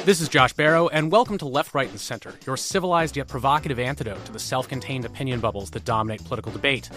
This is Josh Barrow, and welcome to Left, Right, and Center, your civilized yet provocative antidote to the self-contained opinion bubbles that dominate political debate.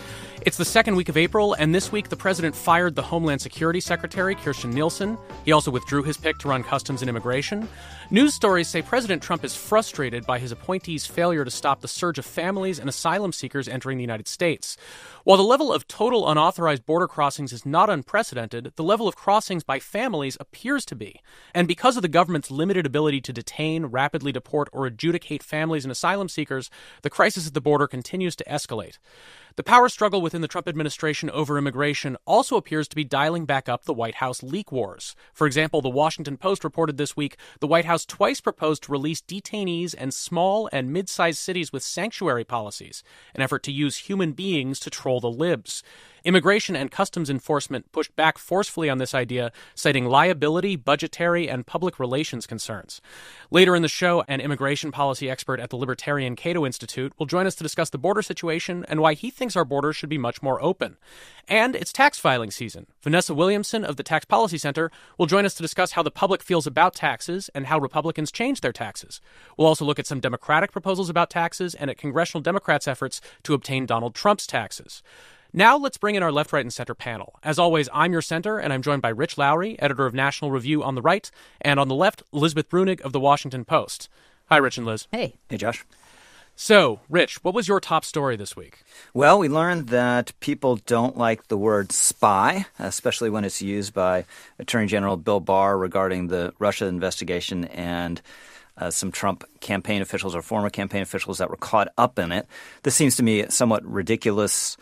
It's the second week of April, and this week the president fired the Homeland Security Secretary, Kirstjen Nielsen. He also withdrew his pick to run Customs and Immigration. News stories say President Trump is frustrated by his appointee's failure to stop the surge of families and asylum seekers entering the United States. While the level of total unauthorized border crossings is not unprecedented, the level of crossings by families appears to be. And because of the government's limited ability to detain, rapidly deport, or adjudicate families and asylum seekers, the crisis at the border continues to escalate. The power struggle within the Trump administration over immigration also appears to be dialing back up the White House leak wars. For example, the Washington Post reported this week the White House twice proposed to release detainees in small and mid-sized cities with sanctuary policies, an effort to use human beings to troll the libs. Immigration and Customs Enforcement pushed back forcefully on this idea, citing liability, budgetary, and public relations concerns. Later in the show, an immigration policy expert at the Libertarian Cato Institute will join us to discuss the border situation and why he thinks our borders should be much more open. And it's tax filing season. Vanessa Williamson of the Tax Policy Center will join us to discuss how the public feels about taxes and how Republicans change their taxes. We'll also look at some Democratic proposals about taxes and at congressional Democrats' efforts to obtain Donald Trump's taxes. Now let's bring in our Left, Right, and Center panel. As always, I'm your center, and I'm joined by Rich Lowry, editor of National Review on the right, and on the left, Elizabeth Brunig of the Washington Post. Hi, Rich and Liz. Hey. Hey, Josh. So, Rich, what was your top story this week? Well, we learned that people don't like the word spy, especially when it's used by Attorney General Bill Barr regarding the Russia investigation and some Trump campaign officials or former campaign officials that were caught up in it. This seems to me somewhat ridiculous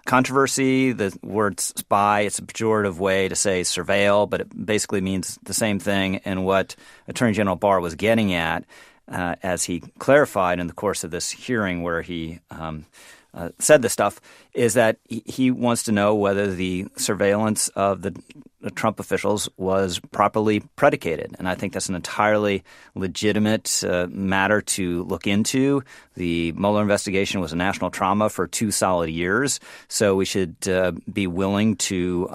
controversy. The word spy, it's a pejorative way to say surveil, but it basically means the same thing. And what Attorney General Barr was getting at, as he clarified in the course of this hearing where he said this stuff, is that he wants to know whether the surveillance of the Trump officials was properly predicated. And I think that's an entirely legitimate matter to look into. The Mueller investigation was a national trauma for 2 solid years. So we should be willing to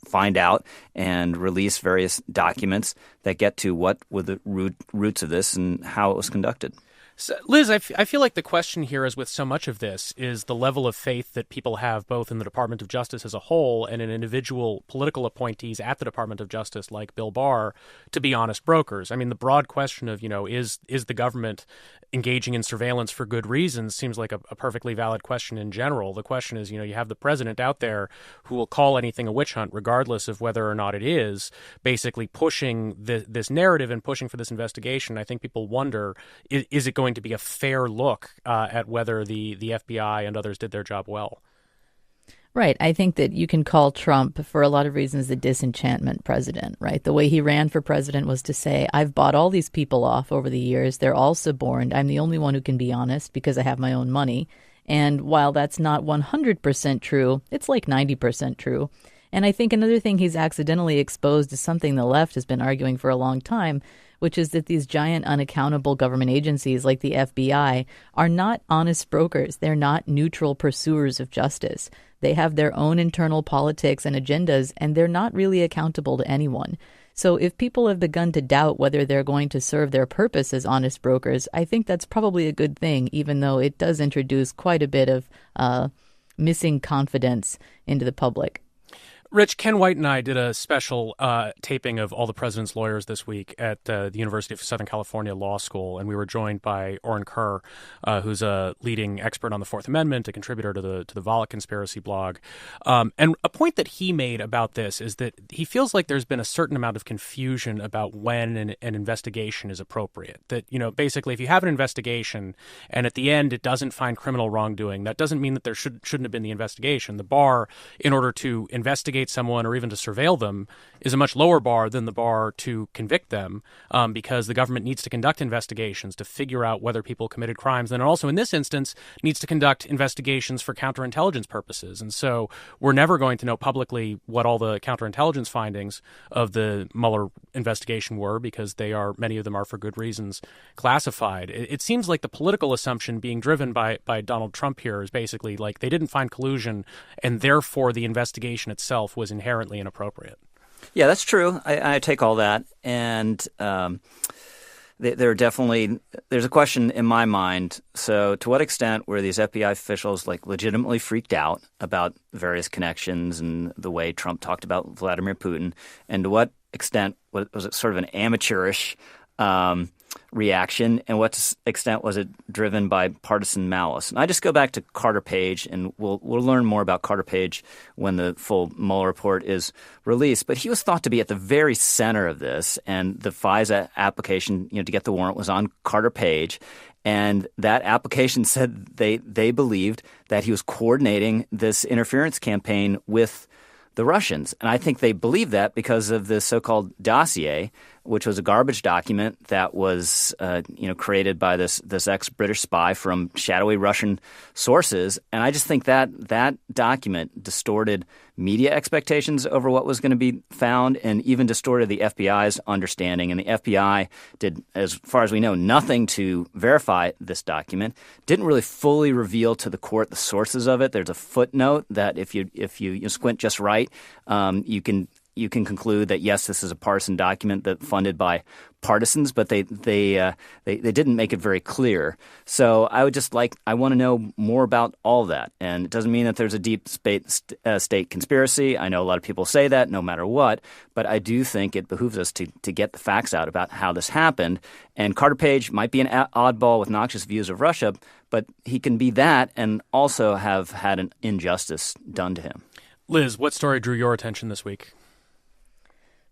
find out and release various documents that get to what were the roots of this and how it was conducted. So, Liz, I feel like the question here, as with so much of this, is the level of faith that people have both in the Department of Justice as a whole and in individual political appointees at the Department of Justice like Bill Barr to be honest brokers. I mean, the broad question of, is the government engaging in surveillance for good reasons seems like a perfectly valid question in general. The question is, you have the president out there who will call anything a witch hunt, regardless of whether or not it is, basically pushing this narrative and pushing for this investigation. I think people wonder, is it going to be a fair look at whether the FBI and others did their job well? Right. I think that you can call Trump, for a lot of reasons, the disenchantment president, right? The way he ran for president was to say, I've bought all these people off over the years. They're all suborned. I'm the only one who can be honest because I have my own money. And while that's not 100% true, it's like 90% true. And I think another thing he's accidentally exposed is something the left has been arguing for a long time, which is that these giant unaccountable government agencies like the FBI are not honest brokers. They're not neutral pursuers of justice. They have their own internal politics and agendas, and they're not really accountable to anyone. So if people have begun to doubt whether they're going to serve their purpose as honest brokers, I think that's probably a good thing, even though it does introduce quite a bit of missing confidence into the public. Rich, Ken White and I did a special taping of All the President's Lawyers this week at the University of Southern California Law School, and we were joined by Oren Kerr, who's a leading expert on the Fourth Amendment, a contributor to the Volokh conspiracy blog. And a point that he made about this is that he feels like there's been a certain amount of confusion about when an investigation is appropriate. That, basically, if you have an investigation and at the end it doesn't find criminal wrongdoing, that doesn't mean that there shouldn't have been the investigation. The bar, in order to investigate someone or even to surveil them, is a much lower bar than the bar to convict them, because the government needs to conduct investigations to figure out whether people committed crimes, and also in this instance needs to conduct investigations for counterintelligence purposes. And so we're never going to know publicly what all the counterintelligence findings of the Mueller investigation were, because many of them are for good reasons classified. It seems like the political assumption being driven by Donald Trump here is basically like they didn't find collusion and therefore the investigation itself was inherently inappropriate. Yeah, that's true. I take all that. And there's a question in my mind. So to what extent were these FBI officials legitimately freaked out about various connections and the way Trump talked about Vladimir Putin? And to what extent was it sort of an amateurish reaction, and what extent was it driven by partisan malice? And I just go back to Carter Page, and we'll learn more about Carter Page when the full Mueller report is released. But he was thought to be at the very center of this, and the FISA application, to get the warrant was on Carter Page. And that application said they believed that he was coordinating this interference campaign with the Russians. And I think they believe that because of the so-called dossier, which was a garbage document that was created by this ex-British spy from shadowy Russian sources. And I just think that document distorted media expectations over what was going to be found, and even distorted the FBI's understanding. And the FBI did, as far as we know, nothing to verify this document. Didn't really fully reveal to the court the sources of it. There's a footnote that if you squint just right, you can conclude that, yes, this is a partisan document that funded by partisans, but they didn't make it very clear. So I want to know more about all that. And it doesn't mean that there's a deep state conspiracy. I know a lot of people say that no matter what, but I do think it behooves us to get the facts out about how this happened. And Carter Page might be an oddball with noxious views of Russia, but he can be that and also have had an injustice done to him. Liz, what story drew your attention this week?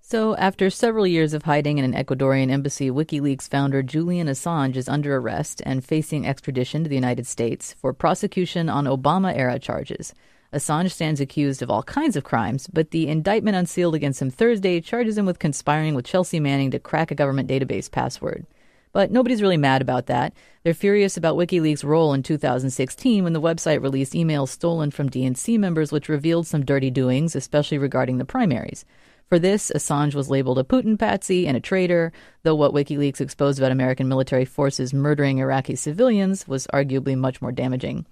So, after several years of hiding in an Ecuadorian embassy, WikiLeaks founder Julian Assange is under arrest and facing extradition to the United States for prosecution on Obama-era charges. Assange stands accused of all kinds of crimes, but the indictment unsealed against him Thursday charges him with conspiring with Chelsea Manning to crack a government database password. But nobody's really mad about that. They're furious about WikiLeaks' role in 2016 when the website released emails stolen from DNC members which revealed some dirty doings, especially regarding the primaries. For this, Assange was labeled a Putin patsy and a traitor, though what WikiLeaks exposed about American military forces murdering Iraqi civilians was arguably much more damaging.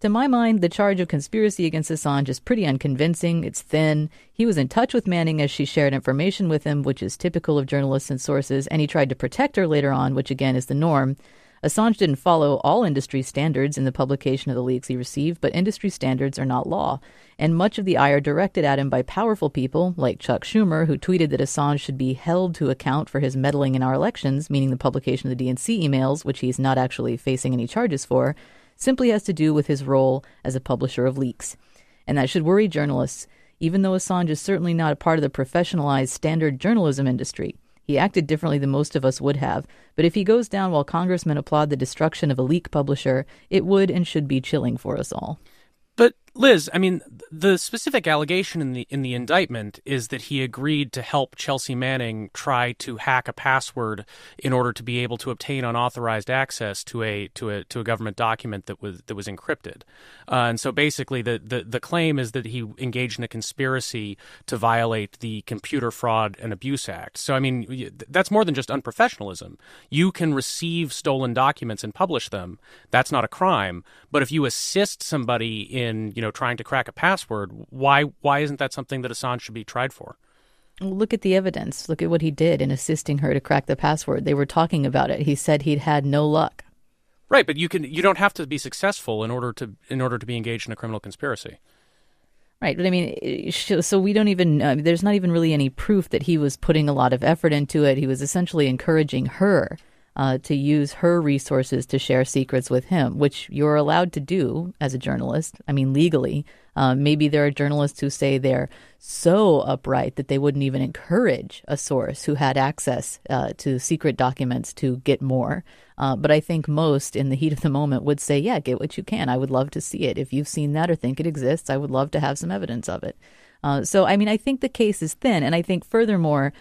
To my mind, the charge of conspiracy against Assange is pretty unconvincing. It's thin. He was in touch with Manning as she shared information with him, which is typical of journalists and sources, and he tried to protect her later on, which again is the norm. Assange didn't follow all industry standards in the publication of the leaks he received, but industry standards are not law. And much of the ire directed at him by powerful people, like Chuck Schumer, who tweeted that Assange should be held to account for his meddling in our elections, meaning the publication of the DNC emails, which he's not actually facing any charges for, simply has to do with his role as a publisher of leaks. And that should worry journalists, even though Assange is certainly not a part of the professionalized standard journalism industry. He acted differently than most of us would have, but if he goes down while congressmen applaud the destruction of a leak publisher, it would and should be chilling for us all. But Liz, I mean, the specific allegation in the indictment is that he agreed to help Chelsea Manning try to hack a password in order to be able to obtain unauthorized access to a government document that was encrypted. And so basically, the claim is that he engaged in a conspiracy to violate the Computer Fraud and Abuse Act. So I mean, that's more than just unprofessionalism. You can receive stolen documents and publish them. That's not a crime. But if you assist somebody in trying to crack a password, why isn't that something that Assange should be tried for? Look at the evidence. Look at what he did in assisting her to crack the password. They were talking about it. He said he'd had no luck. Right, but you don't have to be successful in order to be engaged in a criminal conspiracy. Right, but I mean, so we don't even, there's not even really any proof that he was putting a lot of effort into it. He was essentially encouraging her to use her resources to share secrets with him, which you're allowed to do as a journalist. I mean, legally. Maybe there are journalists who say they're so upright that they wouldn't even encourage a source who had access to secret documents to get more. But I think most, in the heat of the moment, would say, yeah, get what you can. I would love to see it. If you've seen that or think it exists, I would love to have some evidence of it. So, I mean, I think the case is thin. And I think furthermore,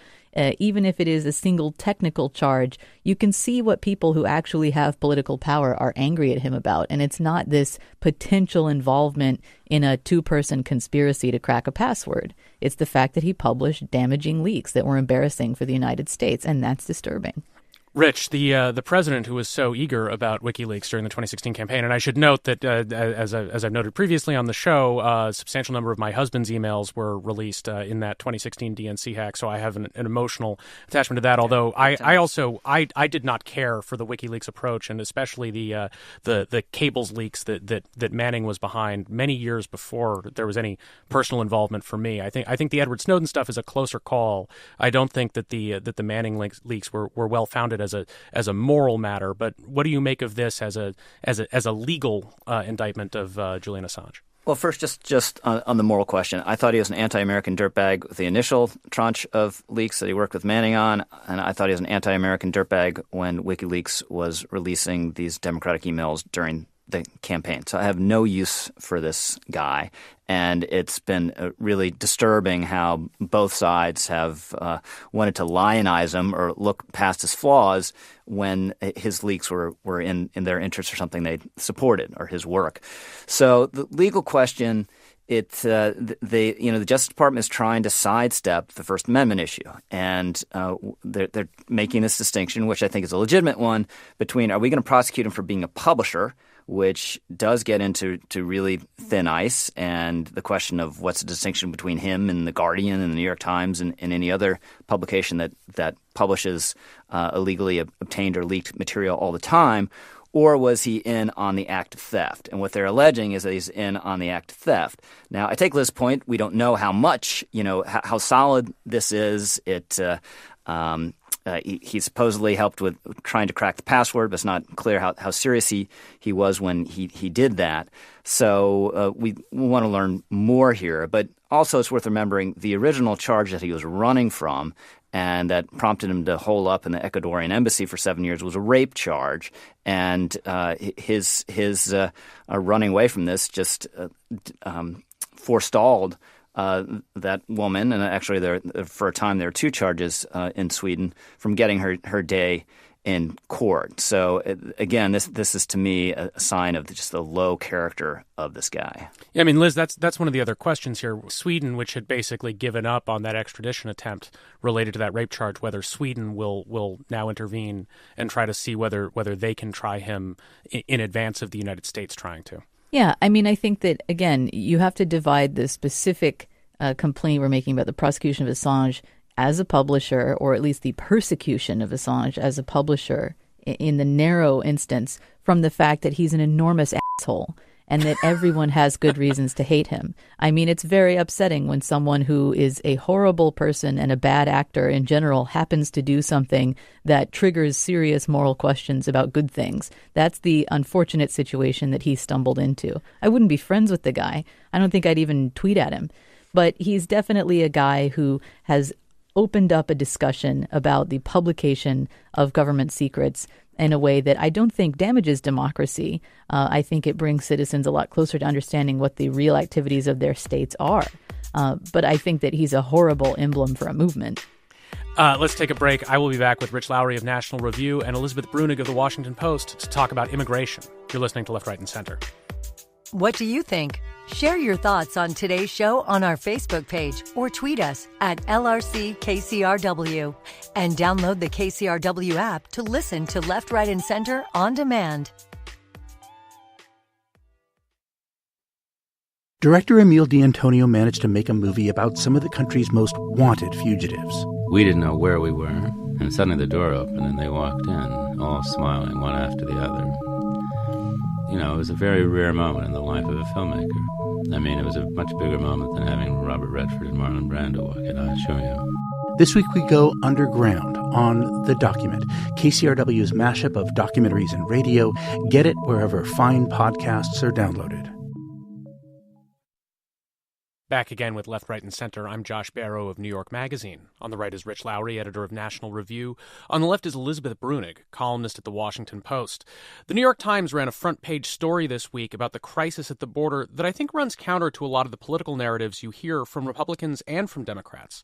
even if it is a single technical charge, you can see what people who actually have political power are angry at him about. And it's not this potential involvement in a two-person conspiracy to crack a password. It's the fact that he published damaging leaks that were embarrassing for the United States, and that's disturbing. Rich, the president who was so eager about WikiLeaks during the 2016 campaign, and I should note that as I've noted previously on the show, a substantial number of my husband's emails were released in that 2016 DNC hack, so I have an emotional attachment to that. Although I did not care for the WikiLeaks approach, and especially the cables leaks that Manning was behind many years before there was any personal involvement for me. I think the Edward Snowden stuff is a closer call. I don't think that the Manning leaks were well founded as a moral matter, but what do you make of this as a legal indictment of Julian Assange? Well, first, just on the moral question, I thought he was an anti-American dirtbag with the initial tranche of leaks that he worked with Manning on, and I thought he was an anti-American dirtbag when WikiLeaks was releasing these Democratic emails during the campaign. So I have no use for this guy. And it's been really disturbing how both sides have wanted to lionize him or look past his flaws when his leaks were in their interest or something they supported or his work. So the legal question, the Justice Department is trying to sidestep the First Amendment issue, and they're making this distinction, which I think is a legitimate one, between are we going to prosecute him for being a publisher, which does get into really thin ice, and the question of what's the distinction between him and The Guardian and The New York Times and any other publication that publishes illegally obtained or leaked material all the time, or was he in on the act of theft? And what they're alleging is that he's in on the act of theft. Now, I take Liz's point. We don't know how much, how solid this is. He supposedly helped with trying to crack the password, but it's not clear how serious he was when he did that. So we want to learn more here. But also it's worth remembering the original charge that he was running from and that prompted him to hole up in the Ecuadorian embassy for 7 years was a rape charge. And his running away from this just forestalled that woman, and actually for a time there were two charges in Sweden, from getting her day in court. So again, this is to me a sign of just the low character of this guy. Yeah, I mean, Liz, that's one of the other questions here. Sweden, which had basically given up on that extradition attempt related to that rape charge, whether Sweden will now intervene and try to see whether they can try him in advance of the United States trying to. Yeah, I mean, I think that, again, you have to divide the specific complaint we're making about the prosecution of Assange as a publisher, or at least the persecution of Assange as a publisher in the narrow instance, from the fact that he's an enormous asshole and that everyone has good reasons to hate him. I mean, it's very upsetting when someone who is a horrible person and a bad actor in general happens to do something that triggers serious moral questions about good things. That's the unfortunate situation that he stumbled into. I wouldn't be friends with the guy. I don't think I'd even tweet at him. But he's definitely a guy who has opened up a discussion about the publication of government secrets in a way that I don't think damages democracy. I think it brings citizens a lot closer to understanding what the real activities of their states are. But I think that he's a horrible emblem for a movement. Let's take a break. I will be back with Rich Lowry of National Review and Elizabeth Brunig of The Washington Post to talk about immigration. You're listening to Left, Right, and Center. What do you think? Share your thoughts on today's show on our Facebook page or tweet us at LRCKCRW and download the KCRW app to listen to Left, Right, and Center on demand. Director Emile D'Antonio managed to make a movie about some of the country's most wanted fugitives. We didn't know where we were, and suddenly the door opened and they walked in, all smiling one after the other. You know, it was a very rare moment in the life of a filmmaker. I mean, it was a much bigger moment than having Robert Redford and Marlon Brando walk in, I assure you. This week we go underground on The Document, KCRW's mashup of documentaries and radio. Get it wherever fine podcasts are downloaded. Back again with Left, Right, and Center. I'm Josh Barrow of New York Magazine. On the right is Rich Lowry, editor of National Review. On the left is Elizabeth Brunig, columnist at The Washington Post. The New York Times ran a front-page story this week about the crisis at the border that I think runs counter to a lot of the political narratives you hear from Republicans and from Democrats.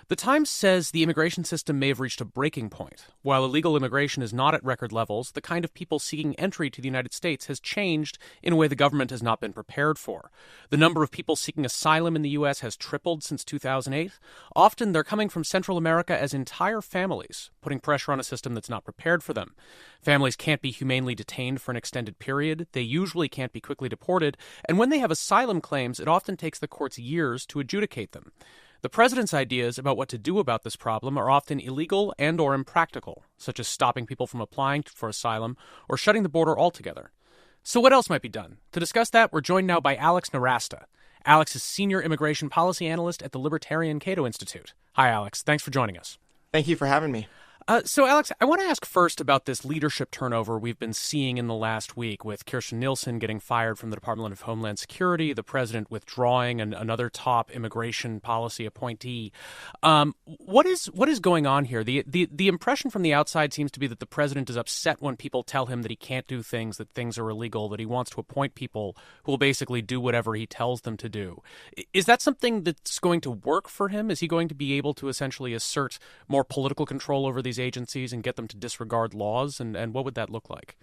The Times says the immigration system may have reached a breaking point. While illegal immigration is not at record levels, the kind of people seeking entry to the United States has changed in a way the government has not been prepared for. The number of people seeking asylum in the U.S. has tripled since 2008. Often they're coming from Central America as entire families, putting pressure on a system that's not prepared for them. Families can't be humanely detained for an extended period. They usually can't be quickly deported. And when they have asylum claims, it often takes the courts years to adjudicate them. The president's ideas about what to do about this problem are often illegal and or impractical, such as stopping people from applying for asylum or shutting the border altogether. So what else might be done? To discuss that, we're joined now by Alex Nowrasteh. Alex is Senior Immigration Policy Analyst at the Libertarian Cato Institute. Hi, Alex. Thanks for joining us. Thank you for having me. So, Alex, I want to ask first about this leadership turnover we've been seeing in the last week, with Kirstjen Nielsen getting fired from the Department of Homeland Security, the president withdrawing another top immigration policy appointee. What is going on here? The impression from the outside seems to be that the president is upset when people tell him that he can't do things, that things are illegal, that he wants to appoint people who will basically do whatever he tells them to do. Is that something that's going to work for him? Is he going to be able to essentially assert more political control over these agencies and get them to disregard laws, and what would that look like?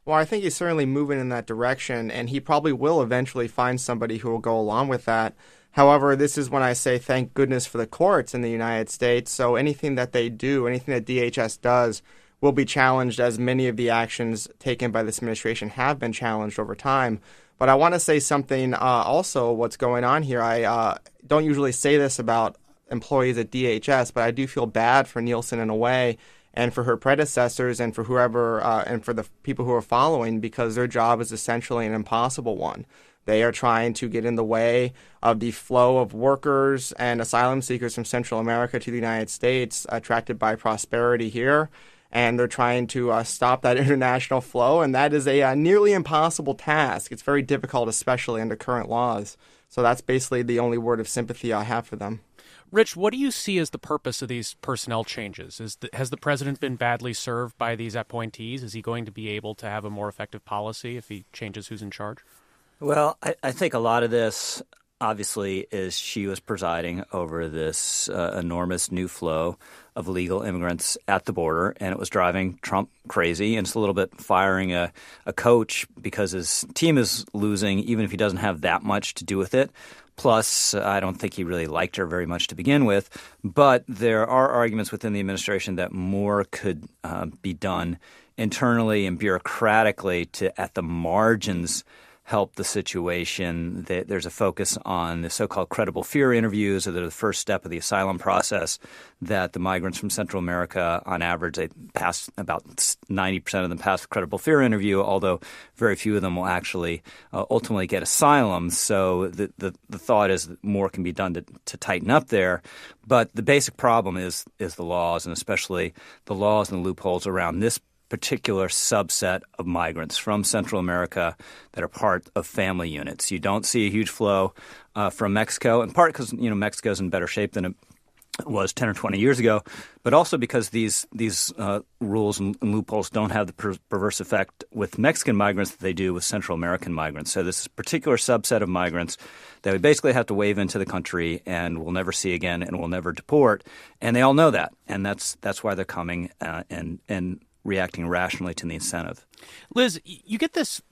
Well, I think he's certainly moving in that direction, and he probably will eventually find somebody who will go along with that. However, this is when I say thank goodness for the courts in the United States. So anything that they do, anything that DHS does, will be challenged, as many of the actions taken by this administration have been challenged over time. But I want to say something also what's going on here. I don't usually say this about employees at DHS, but I do feel bad for Nielsen in a way, and for her predecessors, and for whoever, and for the people who are following, because their job is essentially an impossible one. They are trying to get in the way of the flow of workers and asylum seekers from Central America to the United States, attracted by prosperity here, and they're trying to stop that international flow, and that is a nearly impossible task. It's very difficult, especially under current laws. So that's basically the only word of sympathy I have for them. Rich, what do you see as the purpose of these personnel changes? Has the president been badly served by these appointees? Is he going to be able to have a more effective policy if he changes who's in charge? Well, I think a lot of this, obviously, is she was presiding over this enormous new flow of illegal immigrants at the border, and it was driving Trump crazy, and it's a little bit firing a coach because his team is losing, even if he doesn't have that much to do with it. Plus, I don't think he really liked her very much to begin with. But there are arguments within the administration that more could be done internally and bureaucratically to, at the margins, help the situation. There's a focus on the so-called credible fear interviews, that are the first step of the asylum process, that the migrants from Central America, on average, they pass about 90% of them pass the credible fear interview, although very few of them will actually ultimately get asylum. So the thought is that more can be done to tighten up there. But the basic problem is the laws, and especially the laws and the loopholes around this particular subset of migrants from Central America that are part of family units. You don't see a huge flow from Mexico, in part because Mexico's in better shape than it was 10 or 20 years ago, but also because these rules and loopholes don't have the perverse effect with Mexican migrants that they do with Central American migrants. So this particular subset of migrants that we basically have to wave into the country and we'll never see again and we'll never deport, and they all know that, and that's why they're coming and reacting rationally to the incentive. Liz, you get this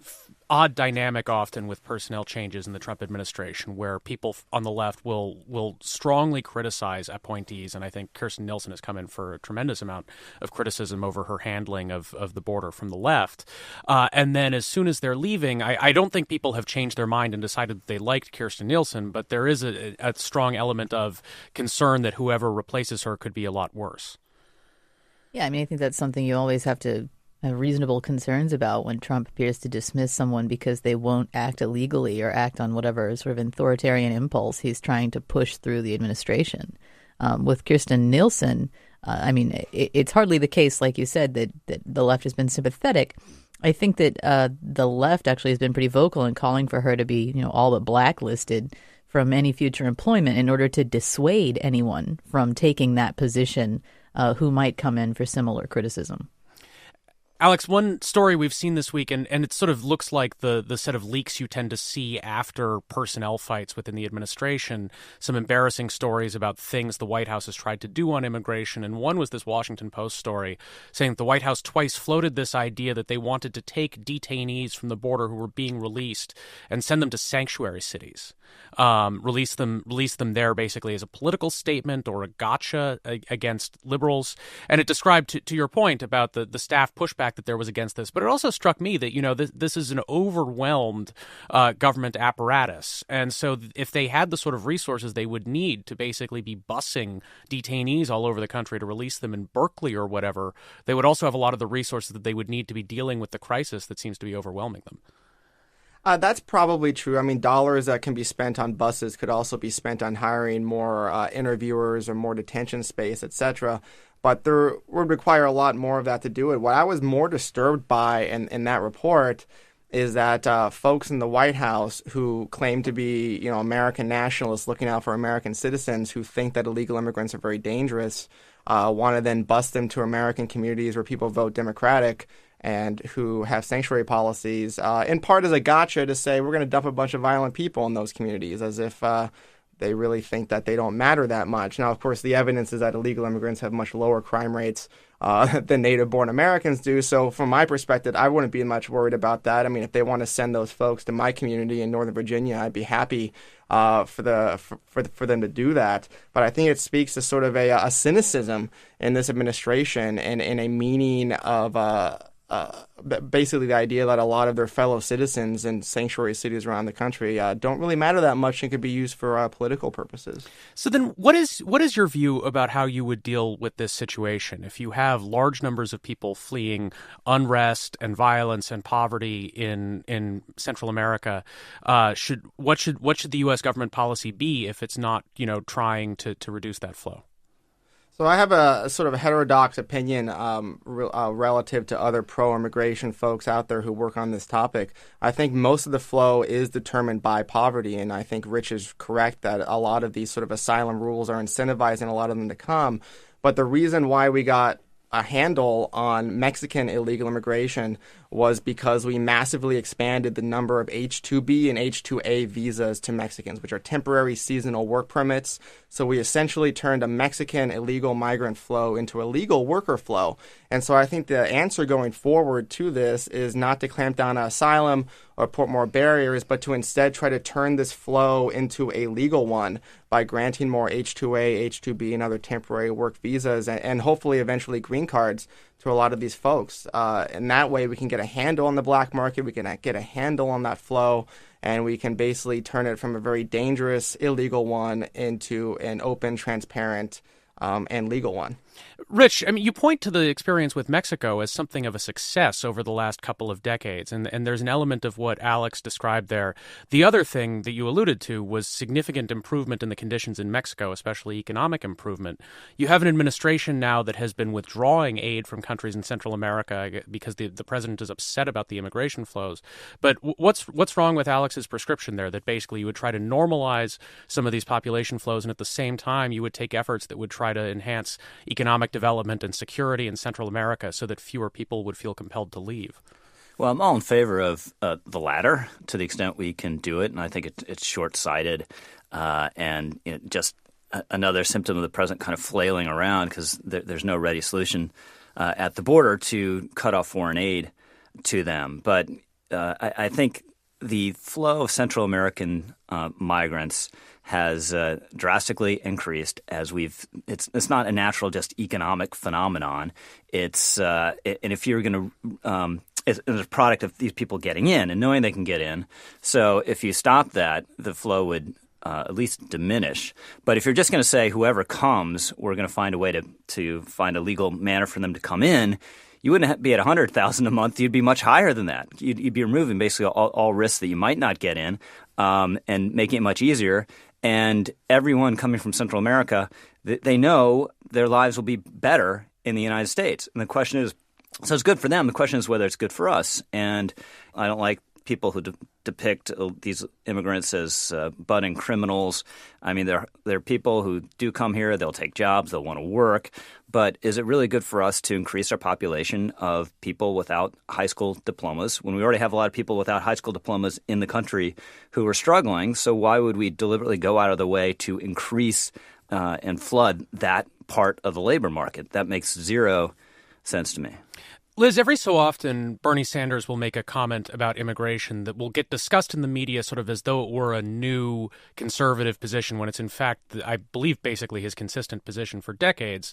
odd dynamic often with personnel changes in the Trump administration where people on the left will strongly criticize appointees, and I think Kirstjen Nielsen has come in for a tremendous amount of criticism over her handling of the border from the left. And then as soon as they're leaving, I don't think people have changed their mind and decided that they liked Kirstjen Nielsen, but there is a strong element of concern that whoever replaces her could be a lot worse. Yeah, I mean, I think that's something you always have to have reasonable concerns about when Trump appears to dismiss someone because they won't act illegally or act on whatever sort of authoritarian impulse he's trying to push through the administration. With Kirstjen Nielsen, I mean, it's hardly the case, like you said, that the left has been sympathetic. I think that the left actually has been pretty vocal in calling for her to be, all but blacklisted from any future employment in order to dissuade anyone from taking that position who might come in for similar criticism. Alex, one story we've seen this week, and it sort of looks like the set of leaks you tend to see after personnel fights within the administration, some embarrassing stories about things the White House has tried to do on immigration. And one was this Washington Post story saying that the White House twice floated this idea that they wanted to take detainees from the border who were being released and send them to sanctuary cities, release them there basically as a political statement or a gotcha against liberals. And it described, to your point about the staff pushback that there was against this, but it also struck me that, this is an overwhelmed government apparatus. And so if they had the sort of resources they would need to basically be busing detainees all over the country to release them in Berkeley or whatever, they would also have a lot of the resources that they would need to be dealing with the crisis that seems to be overwhelming them. That's probably true. I mean, dollars that can be spent on buses could also be spent on hiring more interviewers or more detention space, etc. But there would require a lot more of that to do it. What I was more disturbed by in that report is that folks in the White House who claim to be, American nationalists looking out for American citizens who think that illegal immigrants are very dangerous, want to then bus them to American communities where people vote Democratic and who have sanctuary policies, in part as a gotcha to say we're going to dump a bunch of violent people in those communities, as if they really think that they don't matter that much. Now, of course, the evidence is that illegal immigrants have much lower crime rates than native-born Americans do. So from my perspective, I wouldn't be much worried about that. I mean, if they want to send those folks to my community in Northern Virginia, I'd be happy for them to do that. But I think it speaks to sort of a cynicism in this administration and in a meaning of basically the idea that a lot of their fellow citizens in sanctuary cities around the country don't really matter that much and could be used for political purposes. So then what is your view about how you would deal with this situation? If you have large numbers of people fleeing unrest and violence and poverty in Central America, what should the U.S. government policy be if it's not, trying to reduce that flow? So I have a sort of heterodox opinion relative to other pro-immigration folks out there who work on this topic. I think most of the flow is determined by poverty, and I think Rich is correct that a lot of these sort of asylum rules are incentivizing a lot of them to come. But the reason why we got a handle on Mexican illegal immigration was because we massively expanded the number of H-2B and H-2A visas to Mexicans, which are temporary seasonal work permits. So we essentially turned a Mexican illegal migrant flow into a legal worker flow. And so I think the answer going forward to this is not to clamp down on asylum or put more barriers, but to instead try to turn this flow into a legal one by granting more H-2A, H-2B, and other temporary work visas, and hopefully eventually green cards to a lot of these folks. And that way we can get a handle on the black market, we can get a handle on that flow, and we can basically turn it from a very dangerous, illegal one into an open, transparent, and legal one. Rich, I mean, you point to the experience with Mexico as something of a success over the last couple of decades, and there's an element of what Alex described there. The other thing that you alluded to was significant improvement in the conditions in Mexico, especially economic improvement. You have an administration now that has been withdrawing aid from countries in Central America because the president is upset about the immigration flows. But what's wrong with Alex's prescription there, that basically you would try to normalize some of these population flows, and at the same time you would take efforts that would try to enhance economic development and security in Central America so that fewer people would feel compelled to leave? Well, I'm all in favor of the latter to the extent we can do it, and I think it's short-sighted and just another symptom of the president kind of flailing around because there's no ready solution at the border to cut off foreign aid to them. But I think the flow of Central American migrants has drastically increased as it's not a natural just economic phenomenon. It's and if you're going to it's a product of these people getting in and knowing they can get in. So if you stop that, the flow would at least diminish. But if you're just going to say whoever comes, we're going to find a way to find a legal manner for them to come in, you wouldn't be at 100,000 a month. You'd be much higher than that. You'd be removing basically all risks that you might not get in and making it much easier. And everyone coming from Central America, they know their lives will be better in the United States. And the question is, so it's good for them. The question is whether it's good for us. And I don't like people who depict these immigrants as budding criminals. I mean, there are people who do come here. They'll take jobs. They'll want to work. But is it really good for us to increase our population of people without high school diplomas when we already have a lot of people without high school diplomas in the country who are struggling? So why would we deliberately go out of the way to increase and flood that part of the labor market? That makes zero sense to me. Liz, every so often, Bernie Sanders will make a comment about immigration that will get discussed in the media sort of as though it were a new conservative position when it's in fact, I believe, basically his consistent position for decades,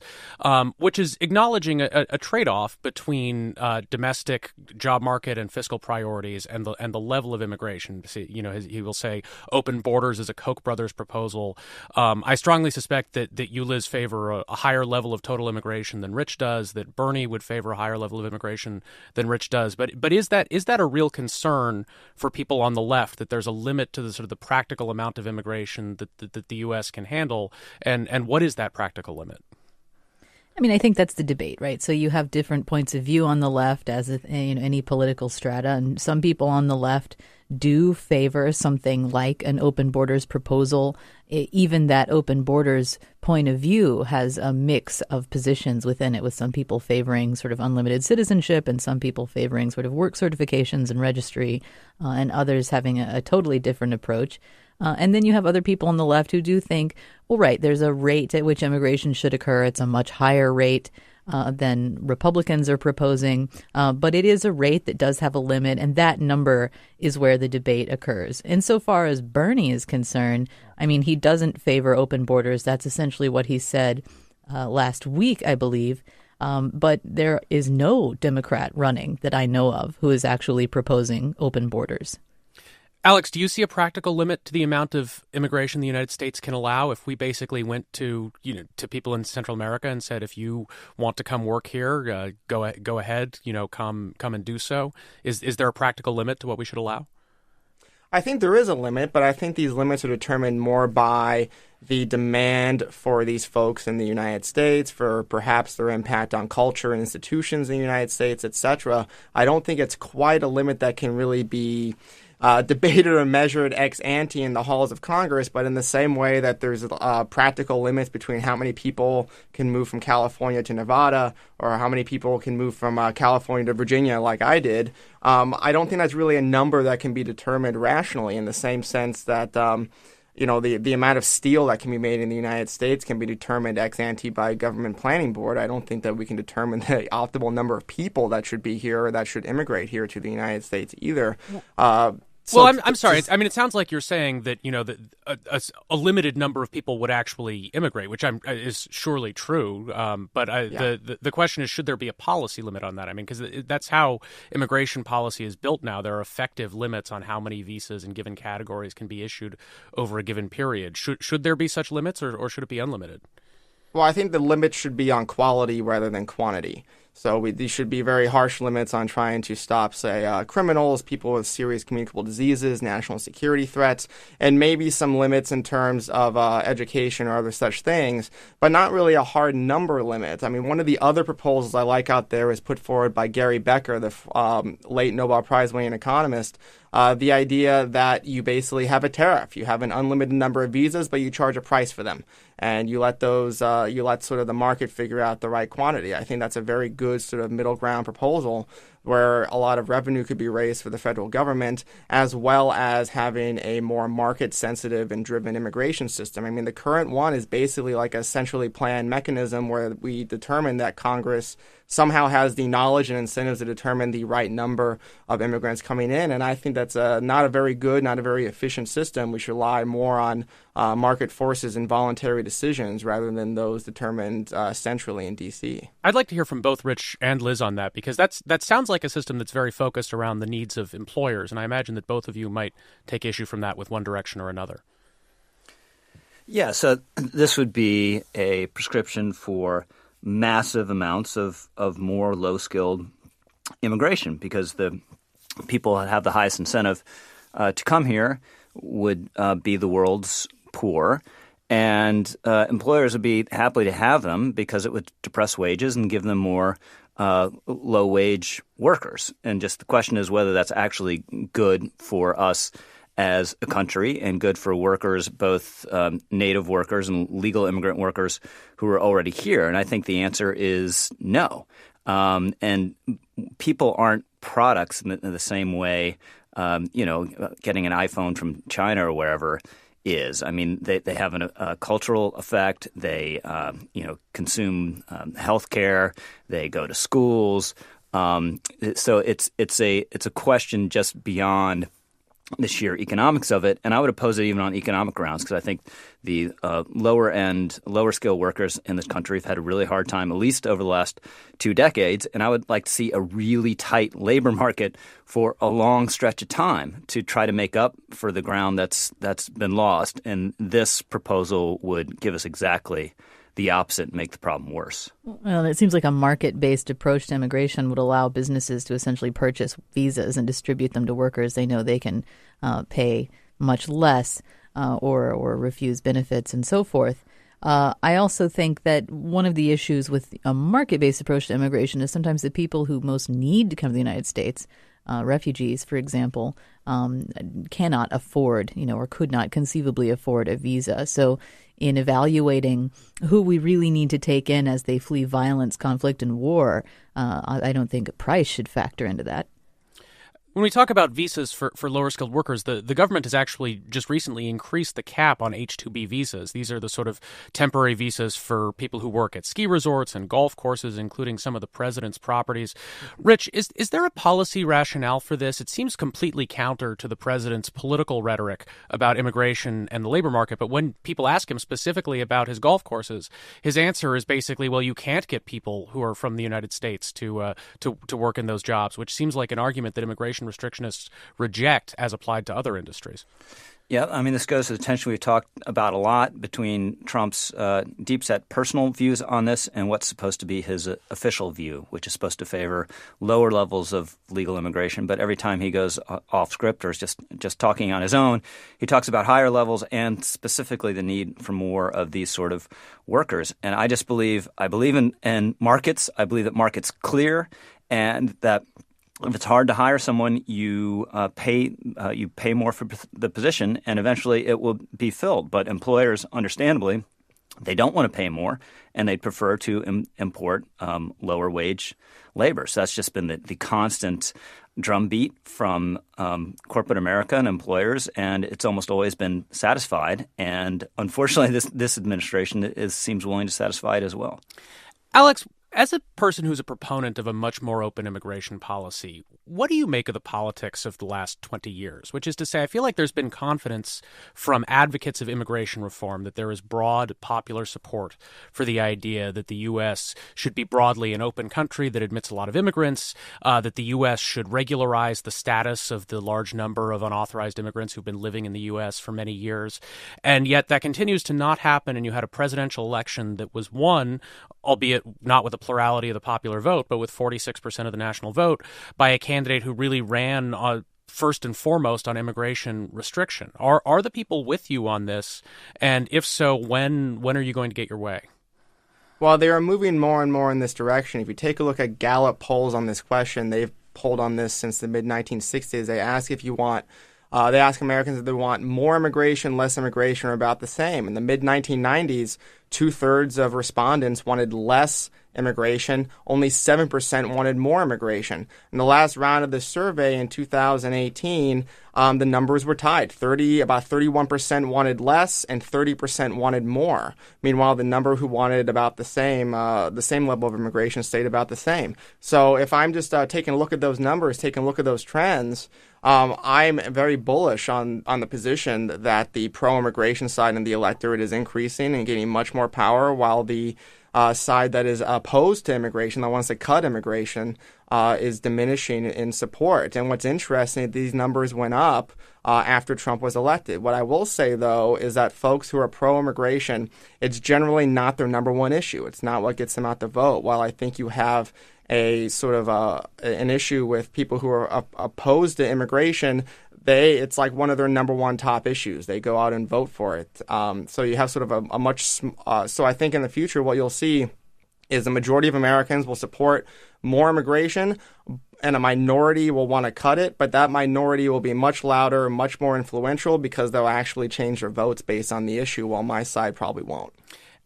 which is acknowledging a trade-off between domestic job market and fiscal priorities and the level of immigration. He will say open borders is a Koch brothers proposal. I strongly suspect that you, Liz, favor a higher level of total immigration than Rich does, that Bernie would favor a higher level of immigration than Rich does. But is that a real concern for people on the left, that there's a limit to the sort of the practical amount of immigration that the U.S. can handle? And what is that practical limit? I mean, I think that's the debate, right? So you have different points of view on the left, as any political strata, and some people on the left do favor something like an open borders proposal. Even that open borders point of view has a mix of positions within it, with some people favoring sort of unlimited citizenship and some people favoring sort of work certifications and registry, and others having a totally different approach. And then you have other people on the left who do think, well, right, there's a rate at which immigration should occur. It's a much higher rate than Republicans are proposing. But it is a rate that does have a limit, and that number is where the debate occurs. Insofar as Bernie is concerned, I mean, he doesn't favor open borders. That's essentially what he said last week, I believe. But there is no Democrat running that I know of who is actually proposing open borders. Alex, do you see a practical limit to the amount of immigration the United States can allow if we basically went to people in Central America and said, if you want to come work here, go ahead, come and do so? Is there a practical limit to what we should allow? I think there is a limit, but I think these limits are determined more by the demand for these folks in the United States, for perhaps their impact on culture and institutions in the United States, etc. I don't think it's quite a limit that can really be debated or measured ex ante in the halls of Congress, but in the same way that there's practical limits between how many people can move from California to Nevada or how many people can move from California to Virginia like I did, I don't think that's really a number that can be determined rationally, in the same sense that the amount of steel that can be made in the United States can be determined ex ante by a government planning board. I don't think that we can determine the optimal number of people that should be here or that should immigrate here to the United States either. I'm sorry. I mean, it sounds like you're saying that that a limited number of people would actually immigrate, which is surely true. The question is, should there be a policy limit on that? I mean, because that's how immigration policy is built now. There are effective limits on how many visas in given categories can be issued over a given period. Should there be such limits, or should it be unlimited? Well, I think the limit should be on quality rather than quantity. So these should be very harsh limits on trying to stop, say, criminals, people with serious communicable diseases, national security threats, and maybe some limits in terms of education or other such things, but not really a hard number limit. I mean, one of the other proposals I like out there is put forward by Gary Becker, the late Nobel Prize-winning economist, the idea that you basically have a tariff. You have an unlimited number of visas, but you charge a price for them. And you let sort of the market figure out the right quantity. I think that's a very good sort of middle ground proposal where a lot of revenue could be raised for the federal government, as well as having a more market-sensitive and driven immigration system. I mean, the current one is basically like a centrally planned mechanism where we determine that Congress somehow has the knowledge and incentives to determine the right number of immigrants coming in. And I think that's not a very good, not a very efficient system. We should rely more on market forces and voluntary decisions rather than those determined centrally in D.C. I'd like to hear from both Rich and Liz on that, because that sounds like a system that's very focused around the needs of employers. And I imagine that both of you might take issue from that with one direction or another. Yeah, so this would be a prescription for massive amounts of more low-skilled immigration, because the people that have the highest incentive to come here would be the world's poor, and employers would be happy to have them because it would depress wages and give them more low-wage workers. And just the question is whether that's actually good for us as a country and good for workers, both native workers and legal immigrant workers who are already here. And I think the answer is no. And people aren't products in the same way, getting an iPhone from China or wherever is. I mean, they have a cultural effect. They, consume health care. They go to schools. So it's a question just beyond the sheer economics of it. And I would oppose it even on economic grounds because I think the lower skill workers in this country have had a really hard time, at least over the last 2 decades. And I would like to see a really tight labor market for a long stretch of time to try to make up for the ground that's been lost. And this proposal would give us exactly the opposite and make the problem worse. Well, it seems like a market-based approach to immigration would allow businesses to essentially purchase visas and distribute them to workers they know they can pay much less or refuse benefits and so forth. I also think that one of the issues with a market-based approach to immigration is sometimes the people who most need to come to the United States, refugees, for example, cannot afford, or could not conceivably afford a visa. So in evaluating who we really need to take in as they flee violence, conflict, and war, I don't think price should factor into that. When we talk about visas for lower-skilled workers, the government has actually just recently increased the cap on H-2B visas. These are the sort of temporary visas for people who work at ski resorts and golf courses, including some of the president's properties. Rich, is there a policy rationale for this? It seems completely counter to the president's political rhetoric about immigration and the labor market, but when people ask him specifically about his golf courses, his answer is basically, well, you can't get people who are from the United States to work in those jobs, which seems like an argument that immigration restrictionists reject as applied to other industries. Yeah, I mean, this goes to the tension we've talked about a lot between Trump's deep-set personal views on this and what's supposed to be his official view, which is supposed to favor lower levels of legal immigration. But every time he goes off script or is just talking on his own, he talks about higher levels and specifically the need for more of these sort of workers. And I believe in markets. I believe that markets clear and that if it's hard to hire someone, you pay more for the position, and eventually it will be filled. But employers, understandably, they don't want to pay more, and they prefer to import lower wage labor. So that's just been the constant drumbeat from corporate America and employers, and it's almost always been satisfied. And unfortunately, this administration seems willing to satisfy it as well. Alex, as a person who's a proponent of a much more open immigration policy, what do you make of the politics of the last 20 years? Which is to say, I feel like there's been confidence from advocates of immigration reform that there is broad popular support for the idea that the U.S. should be broadly an open country that admits a lot of immigrants, that the U.S. should regularize the status of the large number of unauthorized immigrants who've been living in the U.S. for many years. And yet that continues to not happen, and you had a presidential election that was won, albeit not with a plurality of the popular vote, but with 46% of the national vote, by a candidate who really ran first and foremost on immigration restriction. Are the people with you on this? And if so, when are you going to get your way? Well, they are moving more and more in this direction. If you take a look at Gallup polls on this question, they've polled on this since the mid-1960s. They ask they ask Americans if they want more immigration, less immigration, or about the same. In the mid-1990s, 2/3 of respondents wanted less immigration. Only 7% wanted more immigration. In the last round of the survey in 2018, the numbers were tied. About 31% wanted less and 30% wanted more. Meanwhile, the number who wanted about the same level of immigration stayed about the same. So if I'm just taking a look at those numbers, taking a look at those trends, I'm very bullish on the position that the pro-immigration side in the electorate is increasing and gaining much more power, while the side that is opposed to immigration, the ones that cut immigration, is diminishing in support. And what's interesting, these numbers went up after Trump was elected. What I will say, though, is that folks who are pro-immigration, it's generally not their number one issue. It's not what gets them out to vote. While I think you have a sort of an issue with people who are opposed to immigration, it's like one of their number one top issues. They go out and vote for it. So you have sort of so I think in the future what you'll see is the majority of Americans will support more immigration, and a minority will want to cut it, but that minority will be much louder, much more influential because they'll actually change their votes based on the issue, while my side probably won't.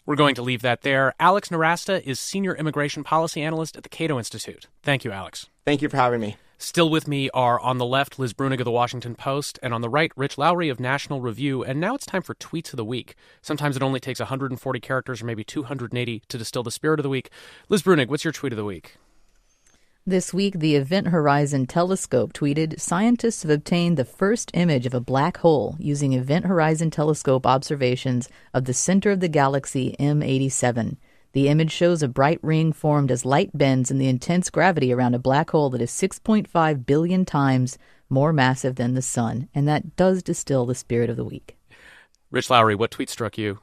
We're going to leave that there. Alex Narasta is Senior Immigration Policy Analyst at the Cato Institute. Thank you, Alex. Thank you for having me. Still with me are, on the left, Liz Brunig of the Washington Post, and on the right, Rich Lowry of National Review. And now it's time for Tweets of the Week. Sometimes it only takes 140 characters or maybe 280 to distill the spirit of the week. Liz Brunig, what's your tweet of the week? This week, the Event Horizon Telescope tweeted, "Scientists have obtained the first image of a black hole using Event Horizon Telescope observations of the center of the galaxy M87. The image shows a bright ring formed as light bends in the intense gravity around a black hole that is 6.5 billion times more massive than the sun." And that does distill the spirit of the week. Rich Lowry, what tweet struck you?